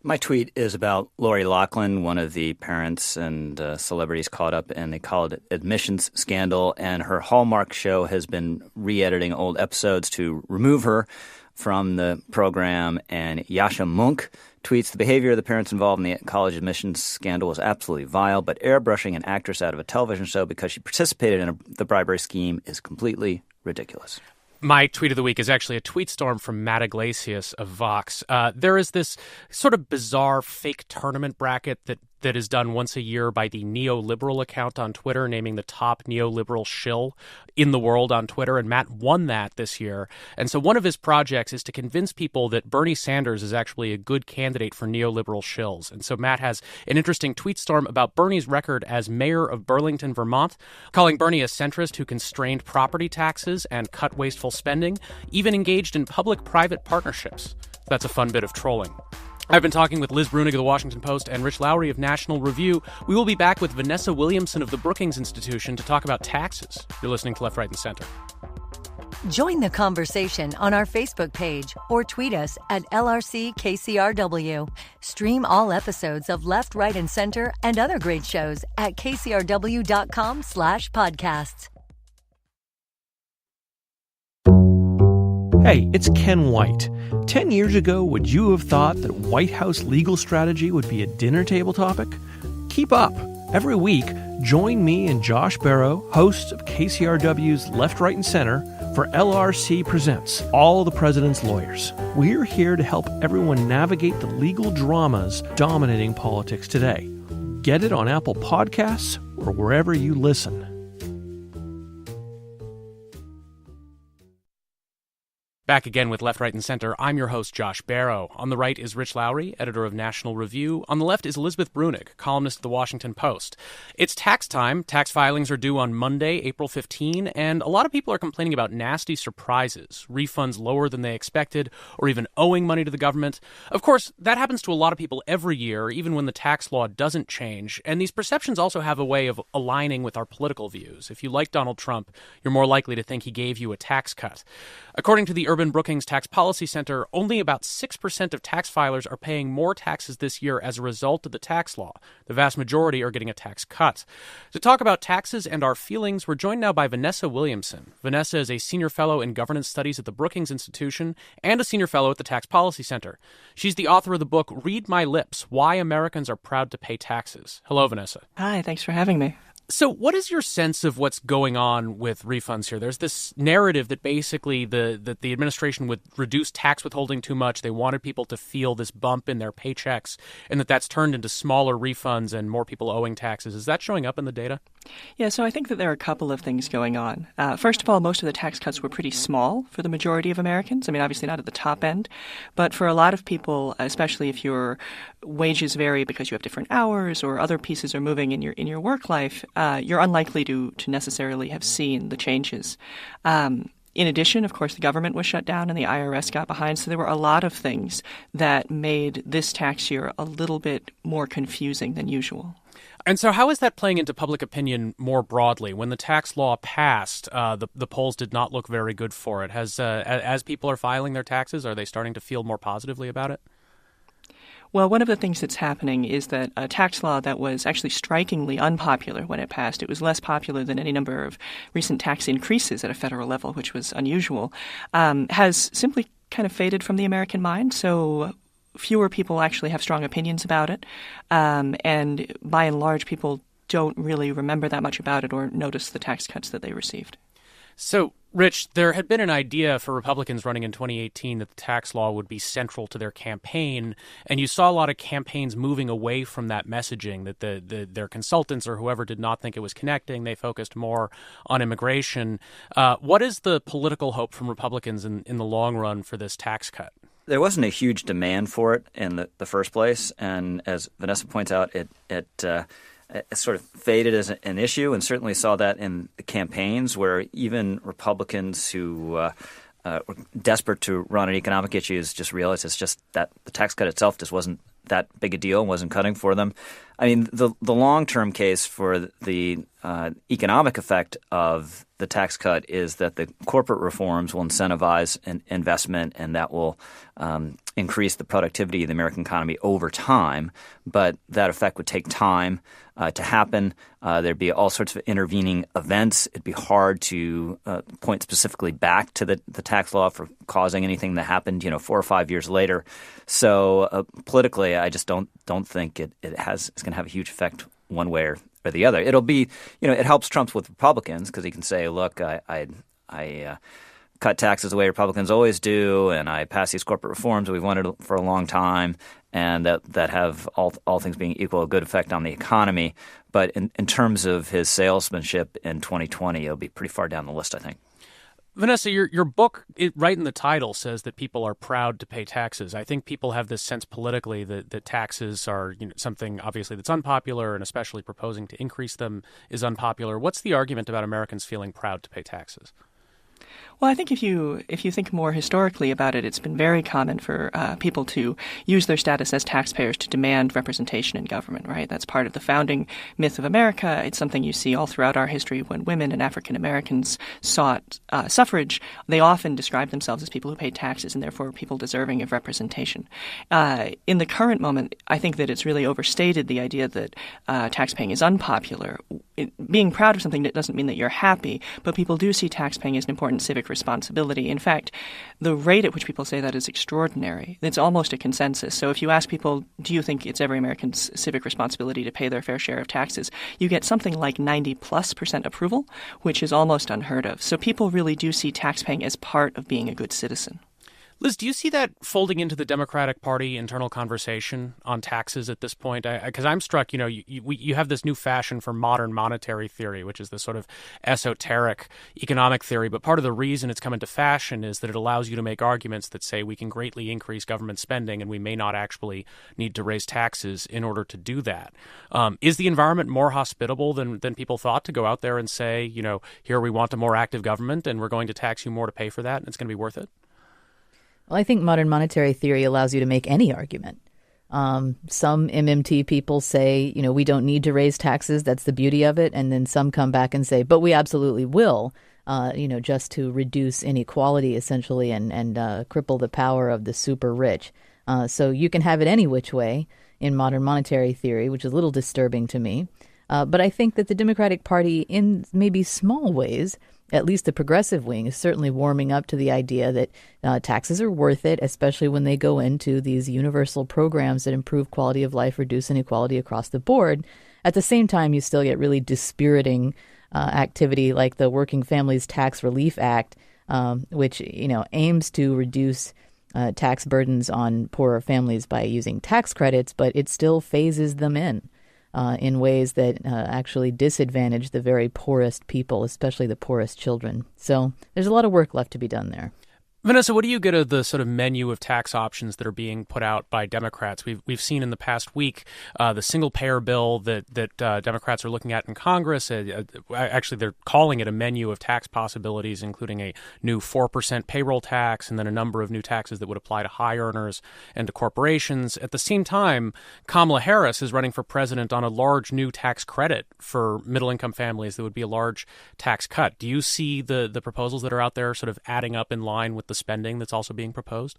My tweet is about Lori Loughlin, one of the parents and celebrities caught up in the college admissions scandal, and her Hallmark show has been re-editing old episodes to remove her from the program. And Yasha Munk tweets, "The behavior of the parents involved in the college admissions scandal was absolutely vile, but airbrushing an actress out of a television show because she participated in the bribery scheme is completely ridiculous." My tweet of the week is actually a tweet storm from Matt Iglesias of Vox. There is this sort of bizarre fake tournament bracket that is done once a year by the neoliberal account on Twitter, naming the top neoliberal shill in the world on Twitter. And Matt won that this year. And so one of his projects is to convince people that Bernie Sanders is actually a good candidate for neoliberal shills. And so Matt has an interesting tweet storm about Bernie's record as mayor of Burlington, Vermont, calling Bernie a centrist who constrained property taxes and cut wasteful spending, even engaged in public-private partnerships. That's a fun bit of trolling. I've been talking with Liz Brunig of the Washington Post and Rich Lowry of National Review. We will be back with Vanessa Williamson of the Brookings Institution to talk about taxes. You're listening to Left, Right, and Center. Join the conversation on our Facebook page or tweet us at LRCKCRW. Stream all episodes of Left, Right, and Center and other great shows at kcrw.com/podcasts. Hey, it's Ken White. 10 years ago, would you have thought that White House legal strategy would be a dinner table topic? Keep up. Every week, join me and Josh Barrow, hosts of KCRW's Left, Right, and Center, for LRC Presents All the President's Lawyers. We're here to help everyone navigate the legal dramas dominating politics today. Get it on Apple Podcasts or wherever you listen. Back again with Left, Right, and Center. I'm your host, Josh Barrow. On the right is Rich Lowry, editor of National Review. On the left is Elizabeth Brunig, columnist of the Washington Post. It's tax time. Tax filings are due on Monday, April 15, and a lot of people are complaining about nasty surprises, refunds lower than they expected, or even owing money to the government. Of course, that happens to a lot of people every year, even when the tax law doesn't change, and these perceptions also have a way of aligning with our political views. If you like Donald Trump, you're more likely to think he gave you a tax cut. According to the Urban Brookings Tax Policy Center, only about 6% of tax filers are paying more taxes this year as a result of the tax law. The vast majority are getting a tax cut. To talk about taxes and our feelings, we're joined now by Vanessa Williamson. Vanessa is a senior fellow in governance studies at the Brookings Institution and a senior fellow at the Tax Policy Center. She's the author of the book Read My Lips: Why Americans Are Proud to Pay Taxes. Hello, Vanessa. Hi, thanks for having me. So what is your sense of what's going on with refunds here? There's this narrative that basically the administration would reduce tax withholding too much. They wanted people to feel this bump in their paychecks, and that's turned into smaller refunds and more people owing taxes. Is that showing up in the data? Yeah, so I think that there are a couple of things going on. First of all, most of the tax cuts were pretty small for the majority of Americans. I mean, obviously not at the top end, but for a lot of people, especially if your wages vary because you have different hours or other pieces are moving in your work life, you're unlikely to necessarily have seen the changes. In addition, of course, the government was shut down and the IRS got behind, so there were a lot of things that made this tax year a little bit more confusing than usual. And so how is that playing into public opinion more broadly? When the tax law passed, the polls did not look very good for it. As people are filing their taxes, are they starting to feel more positively about it? Well, one of the things that's happening is that a tax law that was actually strikingly unpopular when it passed, it was less popular than any number of recent tax increases at a federal level, which was unusual, has simply kind of faded from the American mind. So fewer people actually have strong opinions about it. And by and large, people don't really remember that much about it or notice the tax cuts that they received. So, Rich, there had been an idea for Republicans running in 2018 that the tax law would be central to their campaign, and you saw a lot of campaigns moving away from that messaging, that their consultants or whoever did not think it was connecting. They focused more on immigration. What is the political hope from Republicans in the long run for this tax cut? There wasn't a huge demand for it in the first place, and as Vanessa points out, it sort of faded as an issue, and certainly saw that in the campaigns where even Republicans who were desperate to run on economic issues just realized it's just that the tax cut itself just wasn't that big a deal and wasn't cutting for them. I mean, the long-term case for the economic effect of the tax cut is that the corporate reforms will incentivize investment, and that will increase the productivity of the American economy over time. But that effect would take time to happen. There'd be all sorts of intervening events. It'd be hard to point specifically back to the tax law for causing anything that happened, 4 or 5 years later. So politically, I just don't think it's going to have a huge effect one way or the other. It'll be, it helps Trump with Republicans because he can say, look, I cut taxes the way Republicans always do, and I pass these corporate reforms that we've wanted for a long time, and that have, all things being equal, a good effect on the economy. But in terms of his salesmanship in 2020, it'll be pretty far down the list, I think. Vanessa, your book, right in the title, says that people are proud to pay taxes. I think people have this sense politically that taxes are something obviously that's unpopular, and especially proposing to increase them is unpopular. What's the argument about Americans feeling proud to pay taxes? Well, I think if you think more historically about it, it's been very common for people to use their status as taxpayers to demand representation in government, right? That's part of the founding myth of America. It's something you see all throughout our history. When women and African Americans sought suffrage, they often described themselves as people who paid taxes and therefore people deserving of representation. In the current moment, I think that it's really overstated the idea that taxpaying is unpopular. Being proud of something that doesn't mean that you're happy, but people do see taxpaying as an important civic responsibility. In fact, the rate at which people say that is extraordinary. It's almost a consensus. So if you ask people, do you think it's every American's civic responsibility to pay their fair share of taxes, you get something like 90+% approval, which is almost unheard of. So people really do see taxpaying as part of being a good citizen. Liz, do you see that folding into the Democratic Party internal conversation on taxes at this point? Because I'm struck, you have this new fashion for modern monetary theory, which is this sort of esoteric economic theory. But part of the reason it's come into fashion is that it allows you to make arguments that say we can greatly increase government spending and we may not actually need to raise taxes in order to do that. Is the environment more hospitable than people thought to go out there and say, here we want a more active government and we're going to tax you more to pay for that and it's going to be worth it? Well, I think modern monetary theory allows you to make any argument. Some MMT people say, we don't need to raise taxes. That's the beauty of it. And then some come back and say, but we absolutely will, just to reduce inequality, essentially, and cripple the power of the super rich. So you can have it any which way in modern monetary theory, which is a little disturbing to me. But I think that the Democratic Party, in maybe small ways, at least the progressive wing, is certainly warming up to the idea that taxes are worth it, especially when they go into these universal programs that improve quality of life, reduce inequality across the board. At the same time, you still get really dispiriting activity like the Working Families Tax Relief Act, which aims to reduce tax burdens on poorer families by using tax credits, but it still phases them in ways that actually disadvantage the very poorest people, especially the poorest children. So there's a lot of work left to be done there. Vanessa, what do you get of the sort of menu of tax options that are being put out by Democrats? We've seen in the past week the single-payer bill that Democrats are looking at in Congress. Actually, they're calling it a menu of tax possibilities, including a new 4% payroll tax and then a number of new taxes that would apply to high earners and to corporations. At the same time, Kamala Harris is running for president on a large new tax credit for middle-income families that would be a large tax cut. Do you see the proposals that are out there sort of adding up in line with the spending that's also being proposed?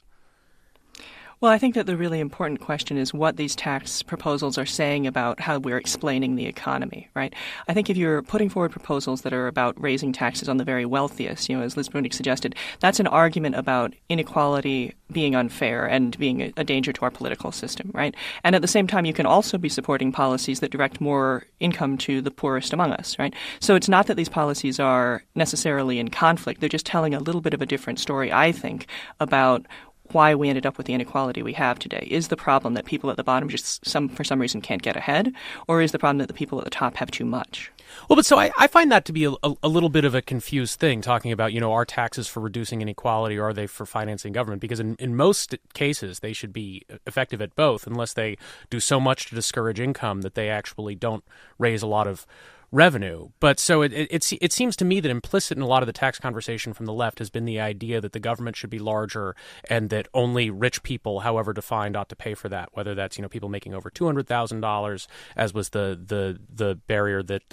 Well, I think that the really important question is what these tax proposals are saying about how we're explaining the economy, right? I think if you're putting forward proposals that are about raising taxes on the very wealthiest, as Liz Brunig suggested, that's an argument about inequality being unfair and being a danger to our political system, right? And at the same time, you can also be supporting policies that direct more income to the poorest among us, right? So it's not that these policies are necessarily in conflict. They're just telling a little bit of a different story, I think, about why we ended up with the inequality we have today. Is the problem that people at the bottom just for some reason can't get ahead, or is the problem that the people at the top have too much? Well, but so I find that to be a little bit of a confused thing, talking about, are taxes for reducing inequality or are they for financing government? Because in most cases, they should be effective at both, unless they do so much to discourage income that they actually don't raise a lot of revenue. But so it seems to me that implicit in a lot of the tax conversation from the left has been the idea that the government should be larger and that only rich people, however defined, ought to pay for that, whether that's people making over $200,000, as was the barrier that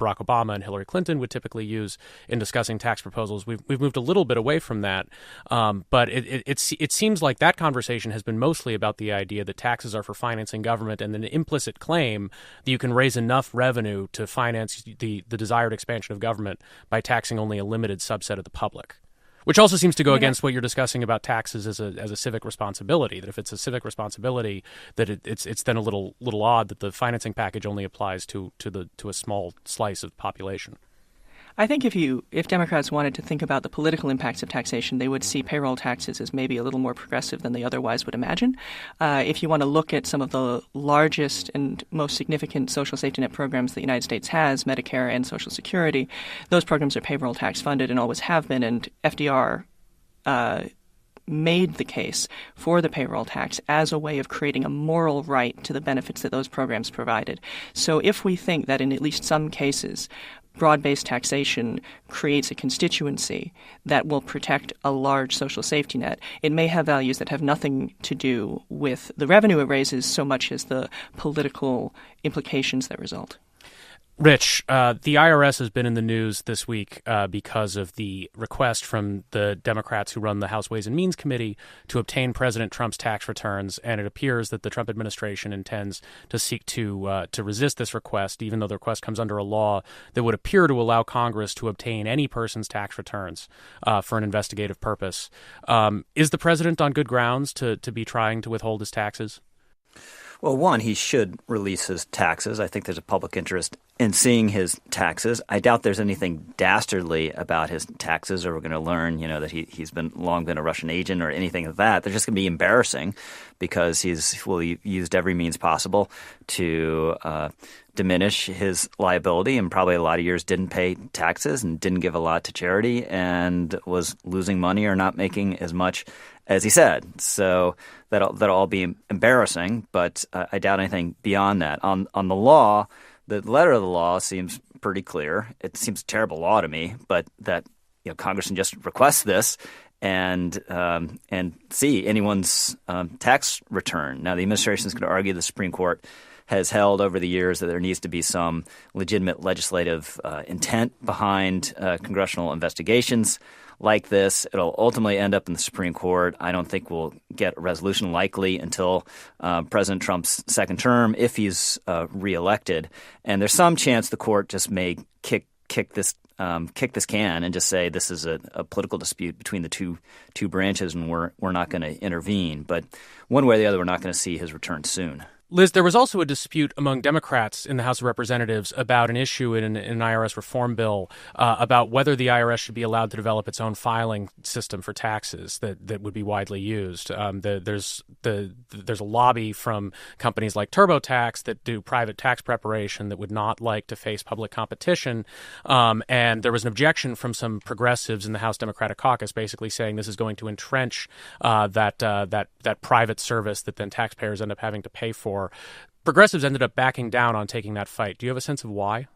Barack Obama and Hillary Clinton would typically use in discussing tax proposals. We've moved a little bit away from that, but it seems like that conversation has been mostly about the idea that taxes are for financing government, and an implicit claim that you can raise enough revenue to finance the desired expansion of government by taxing only a limited subset of the public. Which also seems to go against what you're discussing about taxes as a civic responsibility. That if it's a civic responsibility, that it's then a little odd that the financing package only applies to a small slice of the population. I think if Democrats wanted to think about the political impacts of taxation, they would see payroll taxes as maybe a little more progressive than they otherwise would imagine. If you want to look at some of the largest and most significant social safety net programs the United States has, Medicare and Social Security, those programs are payroll tax funded and always have been, and FDR made the case for the payroll tax as a way of creating a moral right to the benefits that those programs provided. So if we think that in at least some cases broad-based taxation creates a constituency that will protect a large social safety net, it may have values that have nothing to do with the revenue it raises so much as the political implications that result. Rich, the IRS has been in the news this week because of the request from the Democrats who run the House Ways and Means Committee to obtain President Trump's tax returns, and it appears that the Trump administration intends to seek to resist this request, even though the request comes under a law that would appear to allow Congress to obtain any person's tax returns for an investigative purpose. Is the president on good grounds to be trying to withhold his taxes? Well, one, he should release his taxes. I think there's a public interest in seeing his taxes. I doubt there's anything dastardly about his taxes, or we're going to learn, that he's long been a Russian agent or anything of that. They're just going to be embarrassing because he's used every means possible to diminish his liability, and probably a lot of years didn't pay taxes and didn't give a lot to charity and was losing money or not making as much as he said. So that'll all be embarrassing, but I doubt anything beyond that. On the law, the letter of the law seems pretty clear. It seems a terrible law to me, but that Congress can just request this and see anyone's tax return. Now, the administration is going to argue the Supreme Court has held over the years that there needs to be some legitimate legislative intent behind congressional investigations like this. It'll ultimately end up in the Supreme Court. I don't think we'll get a resolution likely until President Trump's second term, if he's reelected. And there's some chance the court just may kick this can and just say this is a political dispute between the two branches, and we're not going to intervene. But one way or the other, we're not going to see his return soon. Liz, there was also a dispute among Democrats in the House of Representatives about an issue in an IRS reform bill about whether the IRS should be allowed to develop its own filing system for taxes that would be widely used. There's a lobby from companies like TurboTax that do private tax preparation that would not like to face public competition. And there was an objection from some progressives in the House Democratic Caucus basically saying this is going to entrench that private service that then taxpayers end up having to pay for. Progressives ended up backing down on taking that fight. Do you have a sense of why?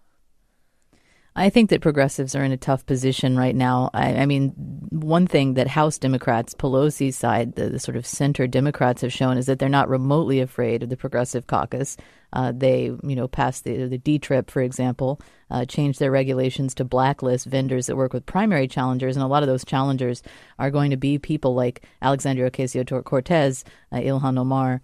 I think that progressives are in a tough position right now. I mean, one thing that House Democrats, Pelosi's side, the sort of center Democrats have shown is that they're not remotely afraid of the Progressive Caucus. They, passed the D-TRIP, for example, changed their regulations to blacklist vendors that work with primary challengers. And a lot of those challengers are going to be people like Alexandria Ocasio-Cortez, Ilhan Omar,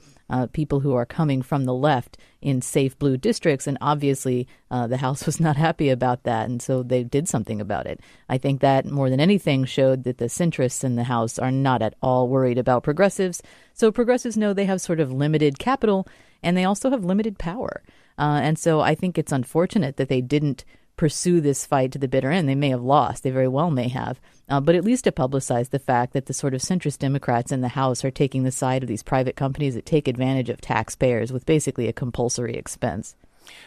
people who are coming from the left in safe blue districts. And obviously, the House was not happy about that. And so they did something about it. I think that more than anything showed that the centrists in the House are not at all worried about progressives. So progressives know they have sort of limited capital, and they also have limited power. And so I think it's unfortunate that they didn't pursue this fight to the bitter end. They may have lost. They very well may have. But at least to publicize the fact that the sort of centrist Democrats in the House are taking the side of these private companies that take advantage of taxpayers with basically a compulsory expense.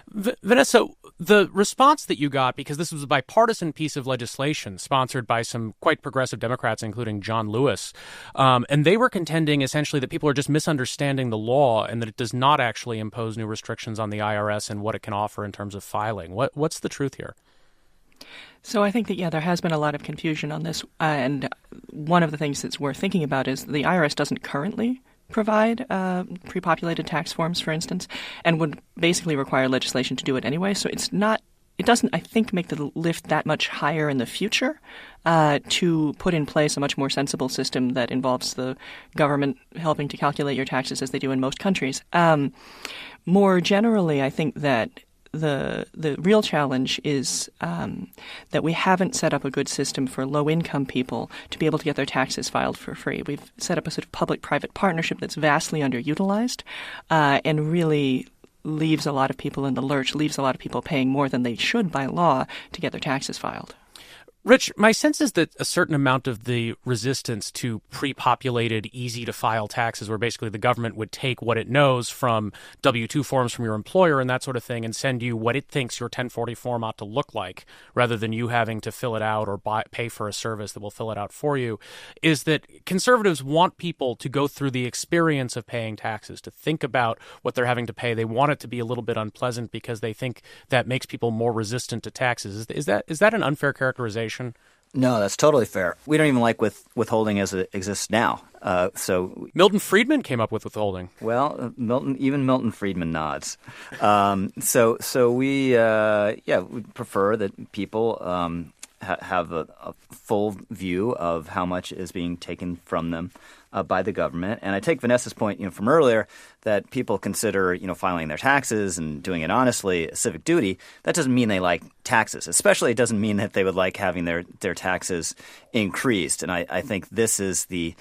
Vanessa, the response that you got, because this was a bipartisan piece of legislation sponsored by some quite progressive Democrats, including John Lewis, and they were contending essentially that people are just misunderstanding the law and that it does not actually impose new restrictions on the IRS and what it can offer in terms of filing. What's the truth here? So I think that, there has been a lot of confusion on this. And one of the things that's worth thinking about is the IRS doesn't currently provide pre-populated tax forms, for instance, and would basically require legislation to do it anyway. So it doesn't, I think, make the lift that much higher in the future to put in place a much more sensible system that involves the government helping to calculate your taxes as they do in most countries. More generally, I think that the real challenge is that we haven't set up a good system for low-income people to be able to get their taxes filed for free. We've set up a sort of public-private partnership that's vastly underutilized and really leaves a lot of people in the lurch, leaves a lot of people paying more than they should by law to get their taxes filed. Rich, my sense is that a certain amount of the resistance to pre-populated, easy-to-file taxes, where basically the government would take what it knows from W-2 forms from your employer and that sort of thing and send you what it thinks your 1040 form ought to look like, rather than you having to fill it out or pay for a service that will fill it out for you, is that conservatives want people to go through the experience of paying taxes, to think about what they're having to pay. They want it to be a little bit unpleasant because they think that makes people more resistant to taxes. Is that an unfair characterization? No, that's totally fair. We don't even like withholding as it exists now. So Milton Friedman came up with withholding. Well, Milton Friedman nods. So we prefer that people have a full view of how much is being taken from them by the government. And I take Vanessa's point, from earlier, that people consider, filing their taxes and doing it honestly a civic duty. That doesn't mean they like taxes. Especially, it doesn't mean that they would like having their taxes increased. And I think this is the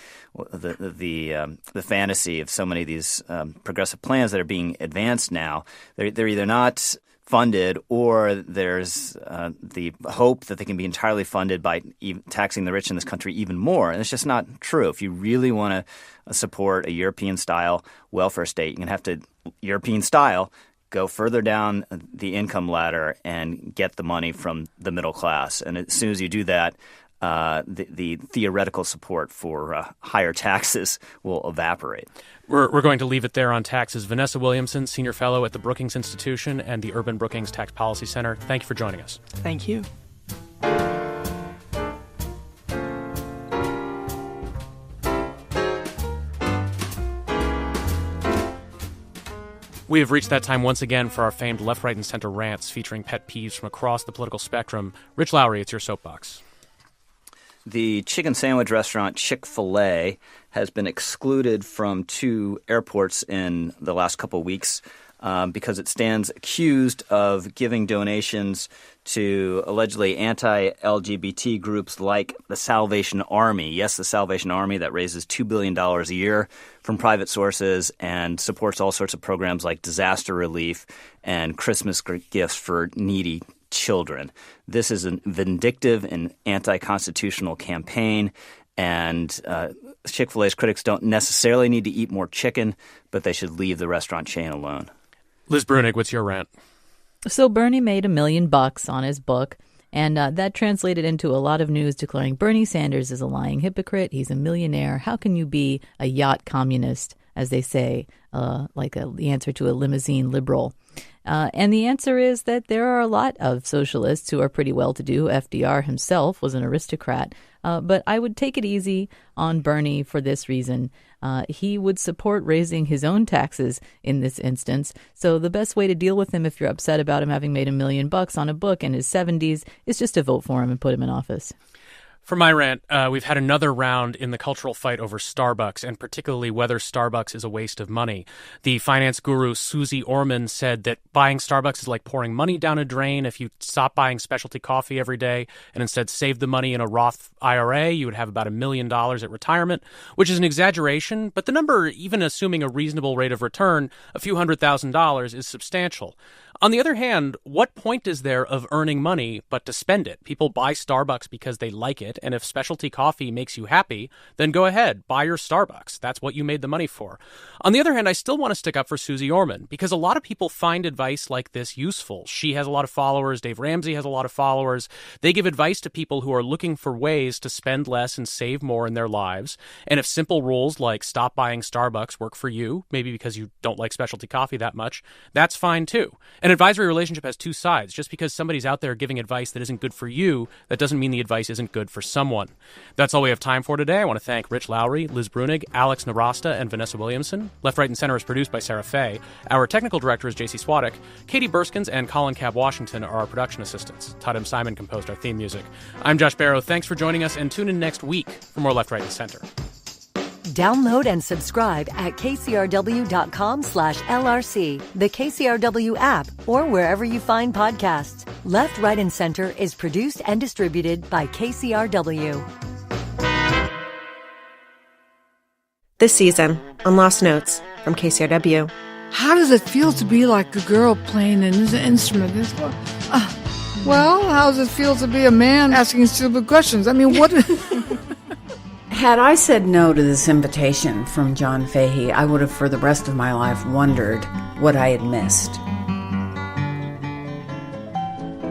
fantasy of so many of these progressive plans that are being advanced now. They're either not funded, or there's the hope that they can be entirely funded by taxing the rich in this country even more. And it's just not true. If you really want to support a European-style welfare state, you're going to have to, European-style, go further down the income ladder and get the money from the middle class. And as soon as you do that, the theoretical support for higher taxes will evaporate. We're going to leave it there on taxes. Vanessa Williamson, Senior Fellow at the Brookings Institution and the Urban Brookings Tax Policy Center, thank you for joining us. Thank you. We have reached that time once again for our famed left, right, and center rants featuring pet peeves from across the political spectrum. Rich Lowry, it's your soapbox. The chicken sandwich restaurant Chick-fil-A has been excluded from 2 airports in the last couple of weeks because it stands accused of giving donations to allegedly anti-LGBT groups like the Salvation Army. Yes, the Salvation Army that raises $2 billion a year from private sources and supports all sorts of programs like disaster relief and Christmas gifts for needy children. This is a vindictive and anti-constitutional campaign, and Chick-fil-A's critics don't necessarily need to eat more chicken, but they should leave the restaurant chain alone. Liz Brunig, what's your rant? So Bernie made $1 million on his book, and that translated into a lot of news declaring Bernie Sanders is a lying hypocrite. He's a millionaire. How can you be a yacht communist as they say, like the answer to a limousine liberal. And the answer is that there are a lot of socialists who are pretty well-to-do. FDR himself was an aristocrat. But I would take it easy on Bernie for this reason. He would support raising his own taxes in this instance. So the best way to deal with him if you're upset about him having made $1 million on a book in his 70s is just to vote for him and put him in office. For my rant, we've had another round in the cultural fight over Starbucks, and particularly whether Starbucks is a waste of money. The finance guru Susie Orman said that buying Starbucks is like pouring money down a drain. If you stop buying specialty coffee every day and instead save the money in a Roth IRA, you would have about $1 million at retirement, which is an exaggeration, but the number, even assuming a reasonable rate of return, a few $100,000, is substantial. On the other hand, what point is there of earning money but to spend it? People buy Starbucks because they like it, and if specialty coffee makes you happy, then go ahead, buy your Starbucks. That's what you made the money for. On the other hand, I still want to stick up for Susie Orman, because a lot of people find advice like this useful. She has a lot of followers. Dave Ramsey has a lot of followers. They give advice to people who are looking for ways to spend less and save more in their lives. And if simple rules like stop buying Starbucks work for you, maybe because you don't like specialty coffee that much, that's fine too. An advisory relationship has two sides. Just because somebody's out there giving advice that isn't good for you, that doesn't mean the advice isn't good for someone. That's all we have time for today. I want to thank Rich Lowry, Liz Brunig, Alex Narasta, and Vanessa Williamson. Left, Right, and Center is produced by Sarah Fay. Our technical director is JC Swadek. Katie Burskins and Colin Cab Washington are our production assistants. Todd M. Simon composed our theme music. I'm Josh Barrow. Thanks for joining us, and tune in next week for more Left, Right, and Center. Download and subscribe at kcrw.com/LRC, the KCRW app, or wherever you find podcasts. Left, Right, and Center is produced and distributed by KCRW. This season on Lost Notes from KCRW. How does it feel to be like a girl playing an instrument? Well, how does it feel to be a man asking stupid questions? I mean, what... Had I said no to this invitation from John Fahey, I would have for the rest of my life wondered what I had missed.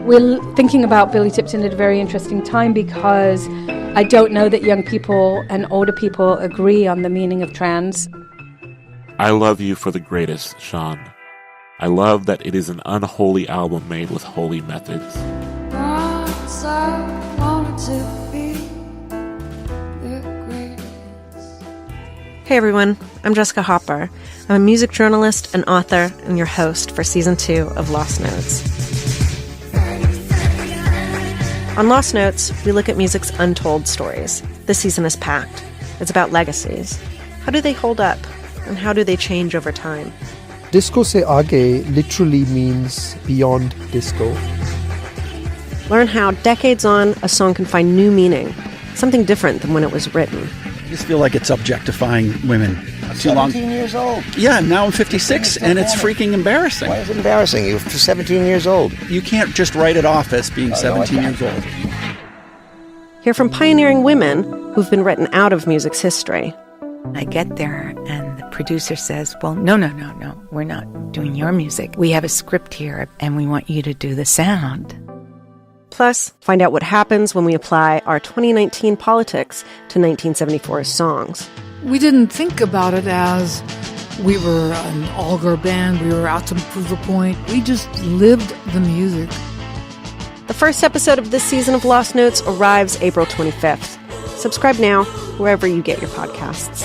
We're thinking about Billy Tipton at a very interesting time because I don't know that young people and older people agree on the meaning of trans. I love you for the greatest, Sean. I love that it is an unholy album made with holy methods. Once I wanted to be. Hey everyone, I'm Jessica Hopper. I'm a music journalist, an author, and your host for Season 2 of Lost Notes. On Lost Notes, we look at music's untold stories. This season is packed. It's about legacies. How do they hold up? And how do they change over time? Disco se aage literally means beyond disco. Learn how, decades on, a song can find new meaning, something different than when it was written. I just feel like it's objectifying women. Too long. 17 years old. Yeah, now I'm 56, and it's freaking embarrassing. Why is it embarrassing? You're 17 years old. You can't just write it off as being 17 years old. Hear from pioneering women who've been written out of music's history. I get there, and the producer says, well, no, we're not doing your music. We have a script here, and we want you to do the sound. Plus, find out what happens when we apply our 2019 politics to 1974's songs. We didn't think about it as we were an all-girl band, we were out to prove a point. We just lived the music. The first episode of this season of Lost Notes arrives April 25th. Subscribe now, wherever you get your podcasts.